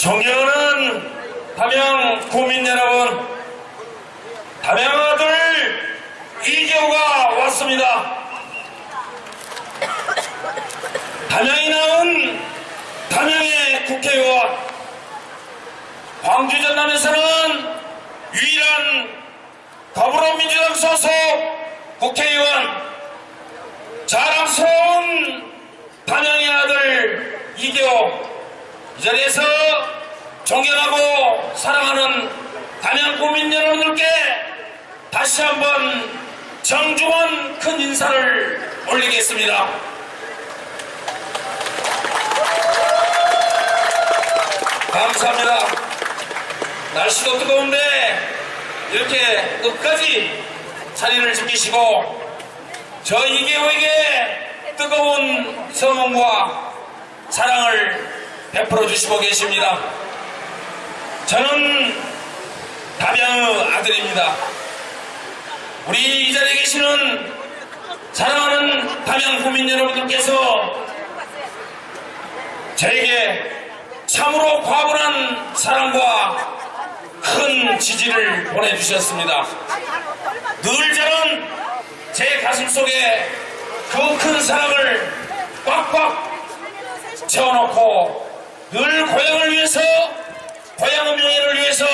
존경하는 담양 구민 여러분, 담양 아들 이재호가 왔습니다. 담양이 낳은 담양의 국회의원, 광주 전남에서는 유일한 더불어민주당 소속 국회의원, 자랑스러운 담양의 아들 이재호, 이 자리에서 존경하고 사랑하는 담양 구민 여러분들께 다시 한번 정중한 큰 인사를 올리겠습니다. 감사합니다. 날씨도 뜨거운데 이렇게 끝까지 자리를 지키시고 저 이재호에게 뜨거운 성원과 사랑을 베풀어 주시고 계십니다. 저는 담양의 아들입니다. 우리 이 자리에 계시는 사랑하는 담양 구민 여러분들께서 저에게 참으로 과분한 사랑과 큰 지지를 보내주셨습니다. 늘 저는 제 가슴속에 그 큰 사랑을 꽉꽉 채워놓고 늘 고향을 위해서, 고향의 명예를 위해서,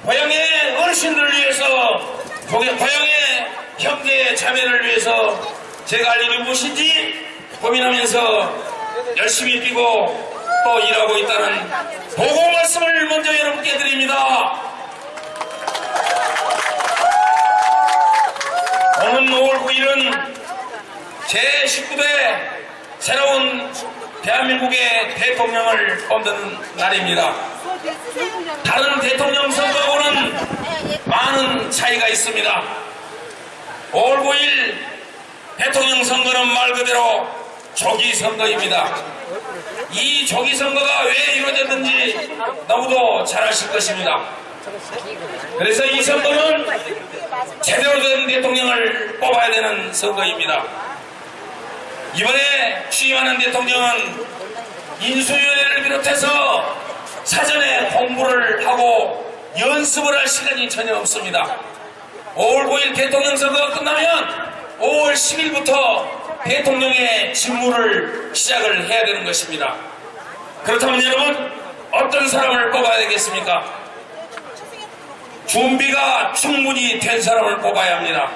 고향의 어르신들을 위해서, 고향의 형제 자매를 위해서 제가 할 일이 무엇인지 고민하면서 열심히 뛰고 또 일하고 있다는 보고 말씀을 먼저 여러분께 드립니다. 오는 5월 9일은 제19대 새로운 대한민국의 대통령을 뽑는 날입니다. 다른 대통령 선거하고는 많은 차이가 있습니다. 5월 9일 대통령 선거는 말 그대로 조기 선거입니다. 이 조기 선거가 왜 이루어졌는지 너무도 잘 아실 것입니다. 그래서 이 선거는 제대로 된 대통령을 뽑아야 되는 선거입니다. 이번에 취임하는 대통령은 인수위원회를 비롯해서 사전에 공부를 하고 연습을 할 시간이 전혀 없습니다. 5월 9일 대통령 선거가 끝나면 5월 10일부터 대통령의 직무를 시작을 해야 되는 것입니다. 그렇다면 여러분, 어떤 사람을 뽑아야 되겠습니까? 준비가 충분히 된 사람을 뽑아야 합니다.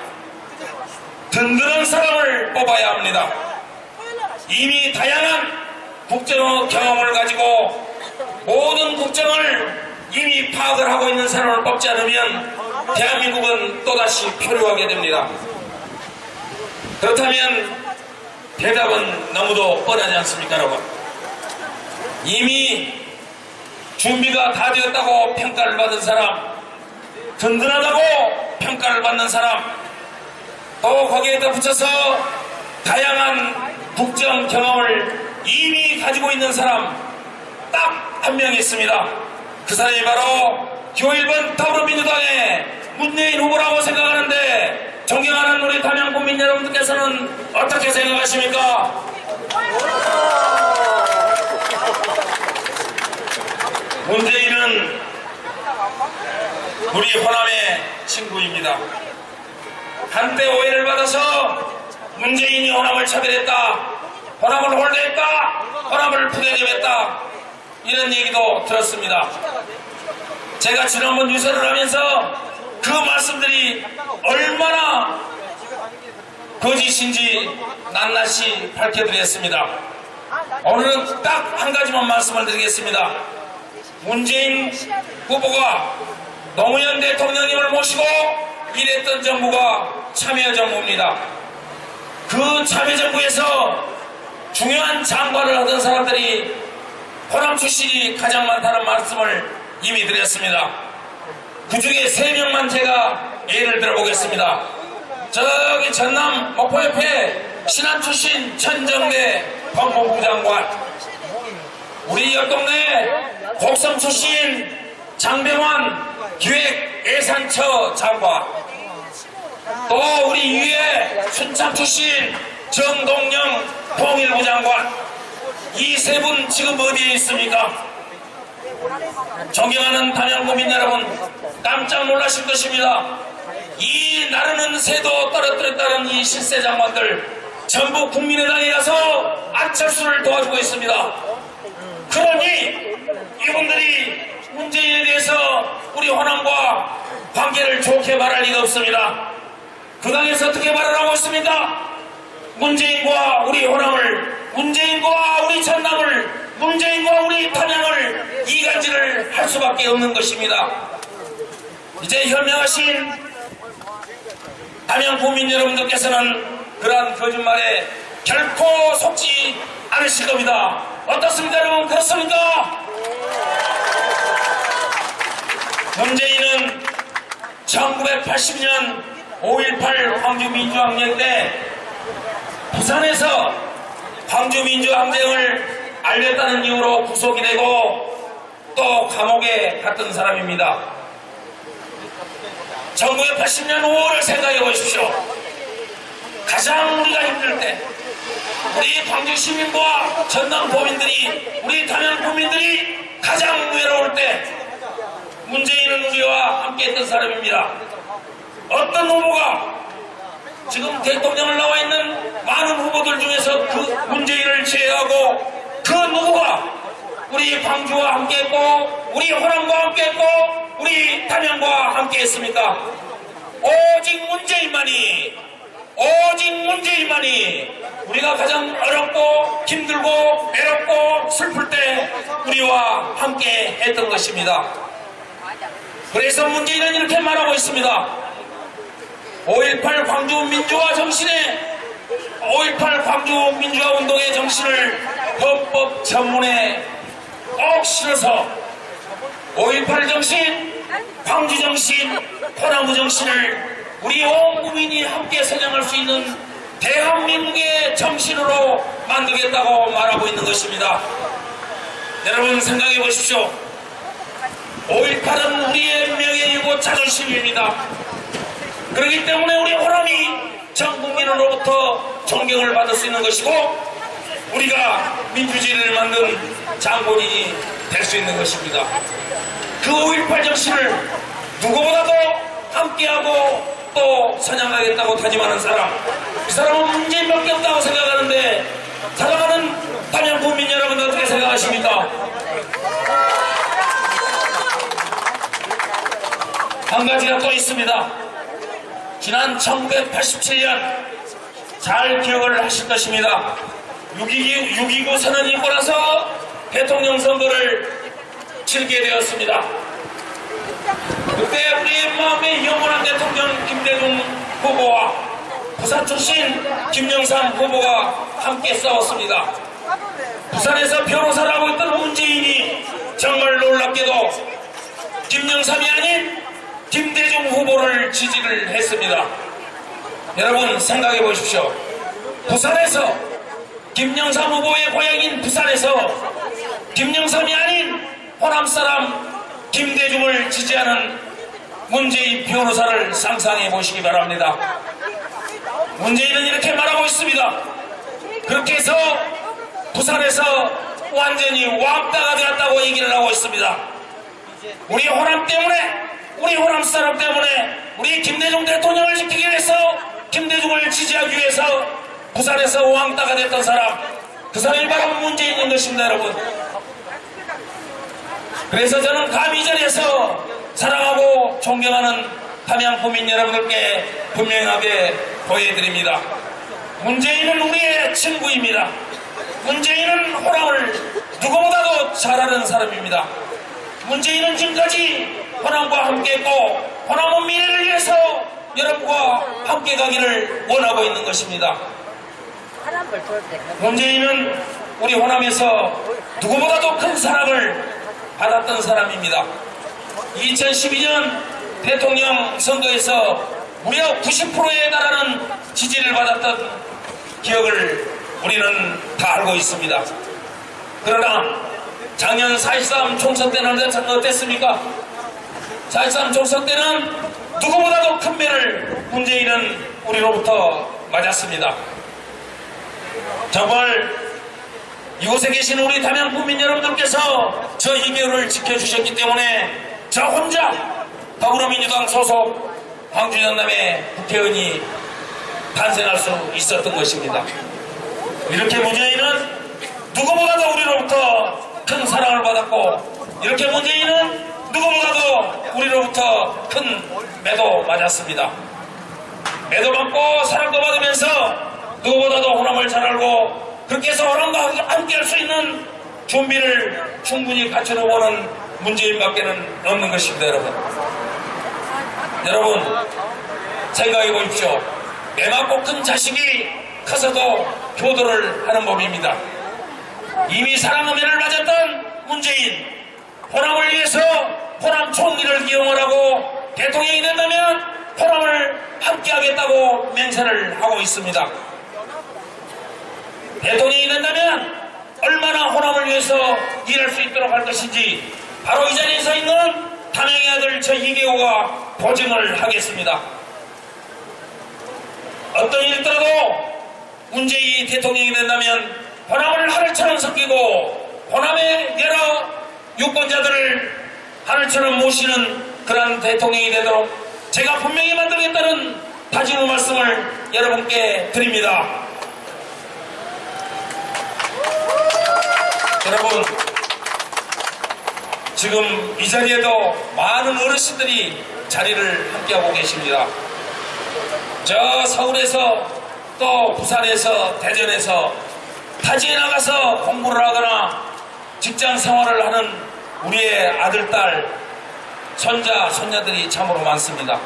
든든한 사람을 뽑아야 합니다. 이미 다양한 국정 경험을 가지고 모든 국정을 이미 파악을 하고 있는 사람을 뽑지 않으면 대한민국은 또다시 표류하게 됩니다. 그렇다면 대답은 너무도 뻔하지 않습니까, 여러분? 이미 준비가 다 되었다고 평가를 받은 사람, 든든하다고 평가를 받는 사람, 또 거기에 덧붙여서 다양한 국정 경험을 이미 가지고 있는 사람 딱 한 명 있습니다. 그 사람이 바로 기호 1번 더불어민주당의 문재인 후보라고 생각하는데, 존경하는 우리 담양 국민 여러분들께서는 어떻게 생각하십니까? 문재인은 우리 호남의 친구입니다. 한때 오해를 받아서 문재인이 호남을 차별했다, 호남을 홀대했다, 호남을 부대접했다, 이런 얘기도 들었습니다. 제가 지난번 유세를 하면서 그 말씀들이 얼마나 거짓인지 낱낱이 밝혀드렸습니다. 오늘은 딱 한 가지만 말씀을 드리겠습니다. 문재인 후보가 노무현 대통령님을 모시고 일했던 정부가 참여정부입니다. 그 참여정부에서 중요한 장관을 하던 사람들이 호남 출신이 가장 많다는 말씀을 이미 드렸습니다. 그 중에 3명만 제가 예를 들어보겠습니다. 저기 전남 목포 옆에 신안 출신 천정래 법무부 장관, 우리 옆 동네 곡성 출신 장병환 기획예산처 장관, 또 우리 위에 순창 출신 정동영 통일부 장관, 이 세 분 지금 어디에 있습니까? 존경하는 담양구민 여러분, 깜짝 놀라실 것입니다. 이 나르는 새도 떨어뜨렸다는 이 실세 장관들 전부 국민의당에 가서 안철수를 도와주고 있습니다. 그러니 이분들이 문재인에 대해서 우리 호남과 관계를 좋게 말할 리가 없습니다. 그 당에서 어떻게 말을 하고 있습니까? 문재인과 우리 호남을, 문재인과 우리 전남을, 문재인과 우리 담양을 이간질을 할 수밖에 없는 것입니다. 이제 현명하신 담양 국민 여러분들께서는 그러한 거짓말에 결코 속지 않으실 겁니다. 어떻습니까, 여러분? 그렇습니까? 문재인은 1980년 5.18 광주민주항쟁 때 부산에서 광주민주항쟁을 알렸다는 이유로 구속이 되고 또 감옥에 갔던 사람입니다. 1980년 5월을 생각해 보십시오. 가장 우리가 힘들 때 우리 광주 시민과 전남 도민들이, 우리 담양 국민들이 가장 외로울 때 문재인은 우리와 함께했던 사람입니다. 어떤 후보가 지금 대통령을 나와 있는 많은 후보들 중에서 그 문재인을 제외하고 그 누구가 우리 광주와 함께했고 우리 호남과 함께했고 우리 담양과 함께했습니까? 오직 문재인만이 우리가 가장 어렵고 힘들고 외롭고 슬플 때 우리와 함께 했던 것입니다. 그래서 문재인은 이렇게 말하고 있습니다. 5.18 광주 민주화 정신에 5.18 광주 민주화 운동의 정신을 헌법 전문에 꼭 실어서 5.18 정신, 광주 정신, 호남구 정신을 우리 온 국민이 함께 선양할 수 있는 대한민국의 정신으로 만들겠다고 말하고 있는 것입니다. 여러분 생각해 보십시오. 5.18은 우리의 명예이고 자존심입니다. 그렇기 때문에 우리 호남이 전 국민으로부터 존경을 받을 수 있는 것이고 우리가 민주주의를 만든 장본인이 될 수 있는 것입니다. 그 5.18 정신을 누구보다도 함께하고 또 선양하겠다고 다짐하는 사람, 그 사람은 문재인밖에 없다고 생각하는데 사랑하는 담양 국민 여러분 어떻게 생각하십니까? 한 가지가 또 있습니다. 지난 1987년 잘 기억을 하실 것입니다. 6.29 선언이 있고 나서 대통령 선거를 치르게 되었습니다. 그때 우리의 마음의 영원한 대통령 김대중 후보와 부산 출신 김영삼 후보가 함께 싸웠습니다. 부산에서 변호사를 하고 있던 문재인이 정말 놀랍게도 김영삼이 아닌 김대중 후보를 지지를 했습니다. 여러분 생각해 보십시오. 부산에서 김영삼 후보의 고향인 부산에서 김영삼이 아닌 호남 사람 김대중을 지지하는 문재인 변호사를 상상해 보시기 바랍니다. 문재인은 이렇게 말하고 있습니다. 그렇게 해서 부산에서 완전히 왕따가 되었다고 얘기를 하고 있습니다. 우리 호남 때문에, 우리 호남 사람 때문에 우리 김대중 대통령을 지키기 위해서, 김대중을 지지하기 위해서 부산에서 왕따가 됐던 사람, 그 사람이 바로 문재인인 것입니다. 여러분, 그래서 저는 감히 이 자리에서 사랑하고 존경하는 담양 국민 여러분들께 분명하게 보여드립니다. 문재인은 우리의 친구입니다. 문재인은 호남을 누구보다도 잘 아는 사람입니다. 문재인은 지금까지 호남과 함께했고 호남은 미래를 위해서 여러분과 함께 가기를 원하고 있는 것입니다. 문재인은 우리 호남에서 누구보다도 큰 사랑을 받았던 사람입니다. 2012년 대통령 선거에서 무려 90%에 달하는 지지를 받았던 기억을 우리는 다 알고 있습니다. 그러나 작년 4.13 총선 때는 어땠습니까? 4.13 총선 때는 누구보다도 큰 배를 문재인은 우리로부터 맞았습니다. 정말 이곳에 계신 우리 담양 국민 여러분들께서 저 2개월을 지켜주셨기 때문에 저 혼자 더불어민주당 소속 황준영남의 국회의원이 탄생할 수 있었던 것입니다. 이렇게 문재인은 누구보다도 우리로부터 큰 사랑을 받았고, 이렇게 문재인은 누구보다도 우리로부터 큰 매도 맞았습니다. 매도 받고 사랑도 받으면서 누구보다도 호남을 잘 알고 그렇게 해서 호남과 함께 할 수 있는 준비를 충분히 갖춰놓고는 문재인밖에는 없는 것입니다. 여러분 생각해 보십시오. 매 맞고 큰 자식이 커서도 효도를 하는 법입니다. 이미 사랑음해를 맞았던 문재인, 호남을 위해서 호남 총리를 기용을 하고 대통령이 된다면 호남을 함께 하겠다고 맹세를 하고 있습니다. 대통령이 된다면 얼마나 호남을 위해서 일할 수 있도록 할 것인지 바로 이 자리에 서 있는 담양의 아들 저 이계호가 보증을 하겠습니다. 어떤 일이 있더라도 문재인이 대통령이 된다면 호남을 하늘처럼 섬기고 호남의 여러 유권자들을 하늘처럼 모시는 그런 대통령이 되도록 제가 분명히 만들겠다는 다짐의 말씀을 여러분께 드립니다. 여러분, 지금 이 자리에도 많은 어르신들이 자리를 함께하고 계십니다. 저 서울에서 또 부산에서 대전에서 타지에 나가서 공부를 하거나 직장 생활을 하는 우리의 아들, 딸, 손자, 손녀들이 참으로 많습니다.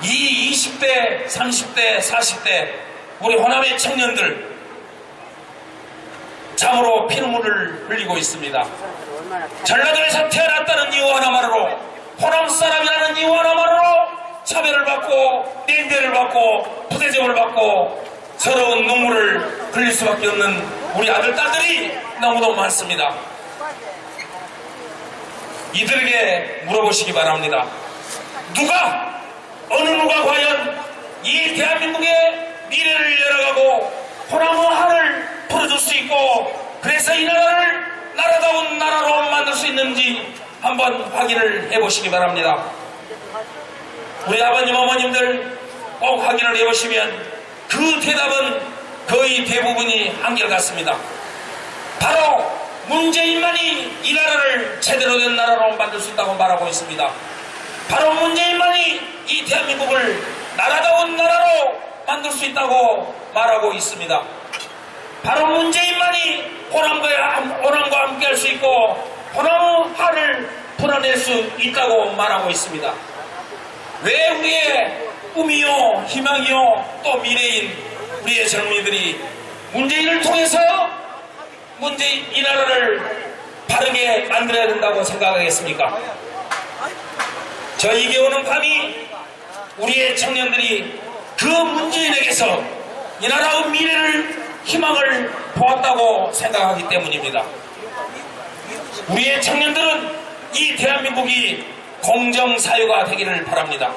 이 20대, 30대, 40대 우리 호남의 청년들 참으로 피눈물을 흘리고 있습니다. 전라도에서 태어났다는 이유 하나만으로, 호남 사람이라는 이유 하나만으로 차별을 받고 냉대를 받고 부대접을 받고 서러운 눈물을 흘릴 수밖에 없는 우리 아들, 딸들이 너무도 많습니다. 이들에게 물어보시기 바랍니다. 어느 누가 과연 이 대한민국의 미래를 열어가고 호남의 한을 풀어줄 수 있고 그래서 이 나라를 나라다운 나라로 만들 수 있는지 한번 확인을 해보시기 바랍니다. 우리 아버님, 어머님들 꼭 확인을 해보시면 그 대답은 거의 대부분이 한결같습니다. 바로 문재인만이 이 나라를 제대로 된 나라로 만들 수 있다고 말하고 있습니다. 바로 문재인만이 이 대한민국을 나라다운 나라로 만들 수 있다고 말하고 있습니다. 바로 문재인만이 호남과 함께 할 수 있고 호남의 한을 풀어낼 수 있다고 말하고 있습니다. 왜 우리의 꿈이요, 희망이요, 또 미래인 우리의 젊은이들이 문재인을 통해서 이 나라를 바르게 만들어야 된다고 생각하겠습니까? 저 이계호는 감히 우리의 청년들이 그 문재인에게서 이 나라의 미래를, 희망을 보았다고 생각하기 때문입니다. 우리의 청년들은 이 대한민국이 공정사회가 되기를 바랍니다.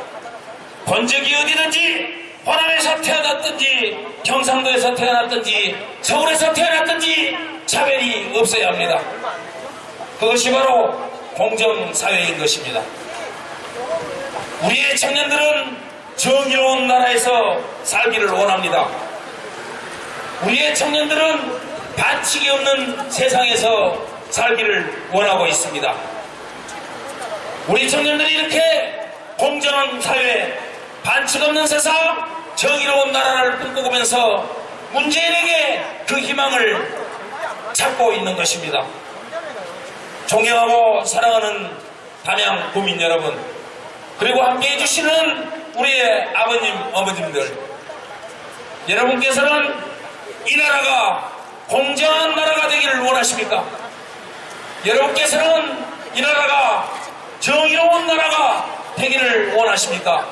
본 적이 어디든지, 호남에서 태어났든지 경상도에서 태어났든지 서울에서 태어났든지 차별이 없어야 합니다. 그것이 바로 공정사회인 것입니다. 우리의 청년들은 정의로운 나라에서 살기를 원합니다. 우리의 청년들은 반칙이 없는 세상에서 살기를 원하고 있습니다. 우리 청년들이 이렇게 공정한 사회, 반칙 없는 세상, 정의로운 나라를 꿈꾸면서 문재인에게 그 희망을 찾고 있는 것입니다. 존경하고 사랑하는 담양 국민 여러분, 그리고 함께해 주시는 우리의 아버님, 어머님들, 여러분께서는 이 나라가 공정한 나라가 되기를 원하십니까? 여러분께서는 이 나라가 정의로운 나라가 되기를 원하십니까?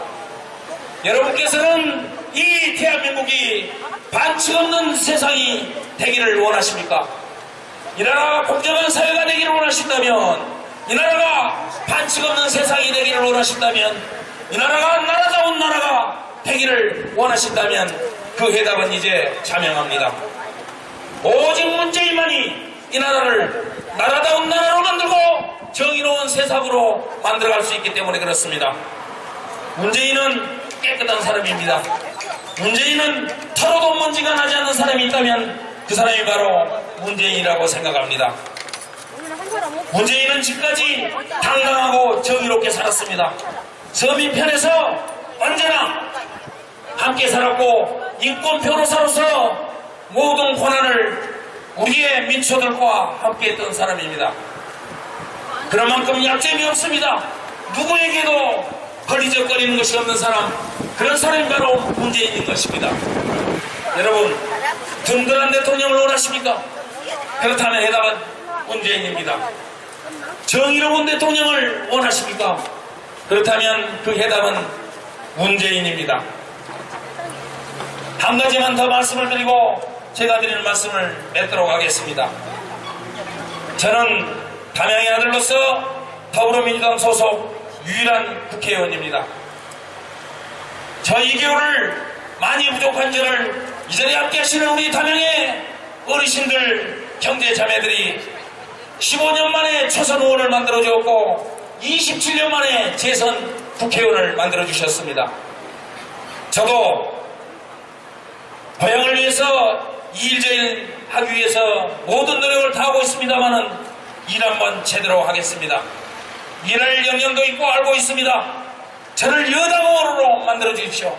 여러분께서는 이 대한민국이 반칙 없는 세상이 되기를 원하십니까? 이 나라가 공정한 사회가 되기를 원하신다면, 이 나라가 반칙 없는 세상이 되기를 원하신다면, 이 나라가 나라다운 나라가 되기를 원하신다면 그 해답은 이제 자명합니다. 오직 문재인만이 이 나라를 나라다운 나라로 만들고 정의로운 세상으로 만들어갈 수 있기 때문에 그렇습니다. 문재인은 깨끗한 사람입니다. 문재인은 털어도 먼지가 나지 않는 사람이 있다면 그 사람이 바로 문재인이라고 생각합니다. 문재인은 지금까지 당당하고 정의롭게 살았습니다. 서민 편에서 언제나 함께 살았고 인권 변호사로서 모든 권한을 우리의 민초들과 함께 했던 사람입니다. 그런 만큼 약점이 없습니다. 누구에게도 걸리적거리는 것이 없는 사람, 그런 사람이 바로 문재인인 것입니다. 여러분, 든든한 대통령을 원하십니까? 그렇다면 해답은 문재인입니다. 정의로운 대통령을 원하십니까? 그렇다면 그 해답은 문재인입니다. 한 가지만 더 말씀을 드리고 제가 드리는 말씀을 맺도록 하겠습니다. 저는 담양의 아들로서 더불어민주당 소속 유일한 국회의원입니다. 저 2개월을 많이 부족한 저를 이전에 함께 하시는 우리 담양의 어르신들, 형제 자매들이 15년 만에 초선 의원을 만들어주었고 27년 만에 재선 국회의원을 만들어주셨습니다. 저도 고향을 위해서 이일저일 하기 위해서 모든 노력을 다하고 있습니다만은 일 한번 제대로 하겠습니다. 일할 영역도 있고 알고 있습니다. 저를 여당으로 만들어 주십시오.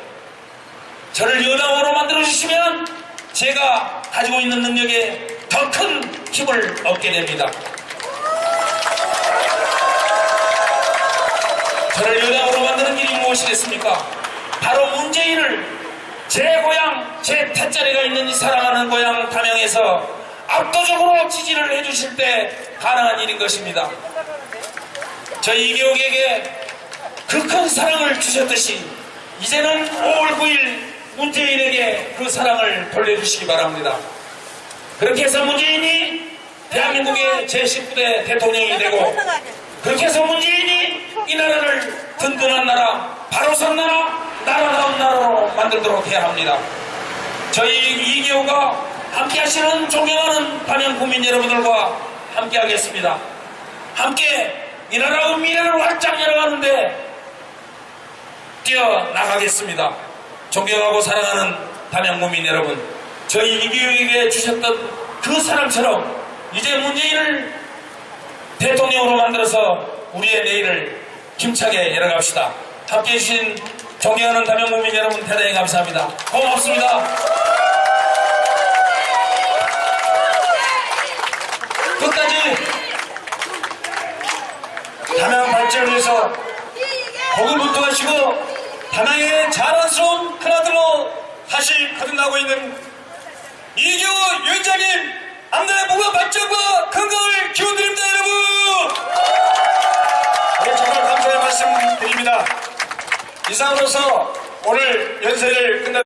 저를 여당으로 만들어 주시면 제가 가지고 있는 능력에 더 큰 힘을 얻게 됩니다. 저를 여당으로 만드는 길이 무엇이겠습니까? 바로 문재인을 제 고향, 제 탓자리가 있는 이 사랑하는 고향 담양에서 압도적으로 지지를 해주실 때 가능한 일인 것입니다. 저희 이기옥에게 그 큰 사랑을 주셨듯이 이제는 5월 9일 문재인에게 그 사랑을 돌려주시기 바랍니다. 그렇게 해서 문재인이 대한민국의 제19대 대통령이 되고 그렇게 해서 문재인이 이 나라를 든든한 나라, 바로 선 나라, 나라다운 나라로 만들도록 해야 합니다. 저희 이기호가 함께 하시는 존경하는 담양 국민 여러분들과 함께 하겠습니다. 함께 이 나라의 미래를 활짝 열어가는데 뛰어나가겠습니다. 존경하고 사랑하는 담양 국민 여러분, 저희 이기호에게 주셨던 그 사랑처럼 이제 문재인을 대통령으로 만들어서 우리의 내일을 힘차게 열어갑시다. 함께해 주신 존경하는 담양 국민 여러분 대단히 감사합니다. 고맙습니다. 끝까지 담양 발전을 위해서 고군분투하시고 담양의 자랑스러운 큰아들로 다시 거듭나고 있는 이기호 위원장님, 앞날의 무궁한 발전과 건강을 기원드립니다. 여러분, 네, 정말 감사의 말씀 드립니다. 이상으로서 오늘 연세를 끝났습니다.